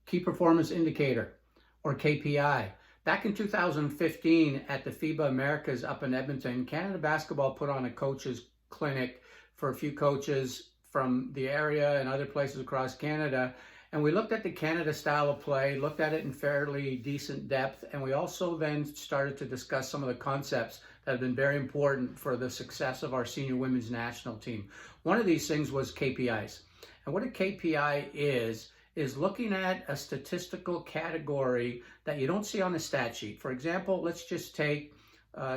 Key Performance Indicator, or KPI. Back in 2015 at the FIBA Americas up in Edmonton, Canada Basketball put on a coaches clinic for a few coaches from the area and other places across Canada. And we looked at the Canada style of play, looked at it in fairly decent depth, and we also then started to discuss some of the concepts that have been very important for the success of our senior women's national team. One of these things was KPIs. And what a KPI is looking at a statistical category that you don't see on a stat sheet. For example, let's just take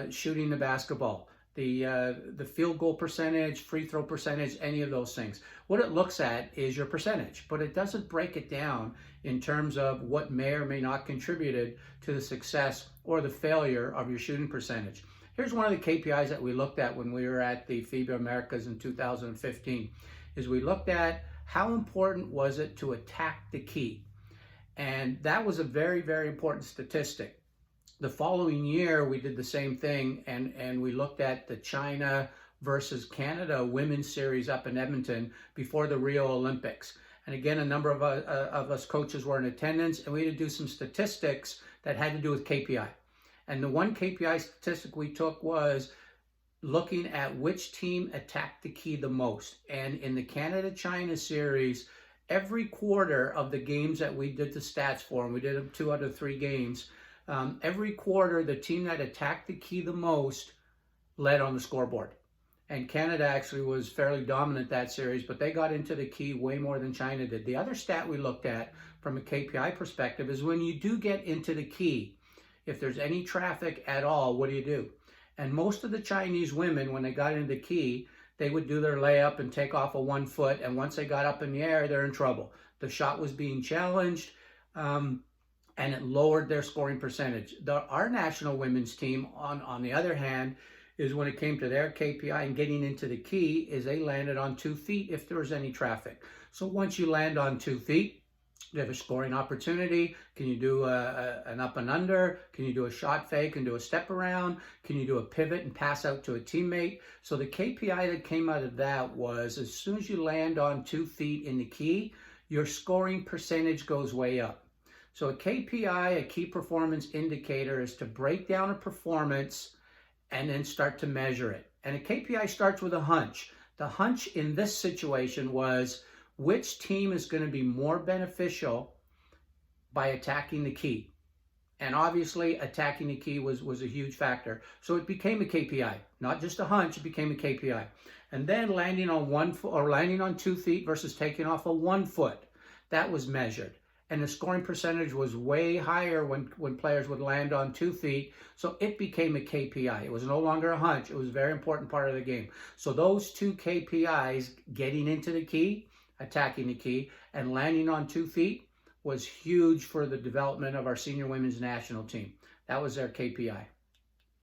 shooting the basketball. The field goal percentage, free throw percentage, any of those things. What it looks at is your percentage, but it doesn't break it down in terms of what may or may not contributed to the success or the failure of your shooting percentage. Here's one of the KPIs that we looked at when we were at the FIBA Americas in 2015, is we looked at how important was it to attack the key. And that was a very, very important statistic. The following year, we did the same thing, and we looked at the China versus Canada women's series up in Edmonton before the Rio Olympics. And again, a number of us coaches were in attendance, and we had to do some statistics that had to do with KPI. And the one KPI statistic we took was looking at which team attacked the key the most. And in the Canada-China series, every quarter of the games that we did the stats for, and we did 2 out of 3 games, every quarter, the team that attacked the key the most led on the scoreboard. And Canada actually was fairly dominant that series, but they got into the key way more than China did. The other stat we looked at from a KPI perspective is when you do get into the key, if there's any traffic at all, what do? And most of the Chinese women, when they got into the key, they would do their layup and take off a 1 foot, and once they got up in the air, they're in trouble. The shot was being challenged, and it lowered their scoring percentage. Our national women's team, on the other hand, is when it came to their KPI and getting into the key, is they landed on 2 feet if there was any traffic. So once you land on 2 feet, you have a scoring opportunity. Can you do an up and under? Can you do a shot fake and do a step around? Can you do a pivot and pass out to a teammate? So the KPI that came out of that was as soon as you land on 2 feet in the key, your scoring percentage goes way up. So a KPI, a key performance indicator, is to break down a performance and then start to measure it. And a KPI starts with a hunch. The hunch in this situation was which team is going to be more beneficial by attacking the key. And obviously attacking the key was a huge factor. So it became a KPI, not just a hunch, it became a KPI. And then landing on 1 foot or landing on 2 feet versus taking off a 1 foot, that was measured. And the scoring percentage was way higher when players would land on 2 feet. So it became a KPI. It was no longer a hunch. It was a very important part of the game. So those 2 KPIs, getting into the key, attacking the key, and landing on 2 feet, was huge for the development of our senior women's national team. That was their KPI.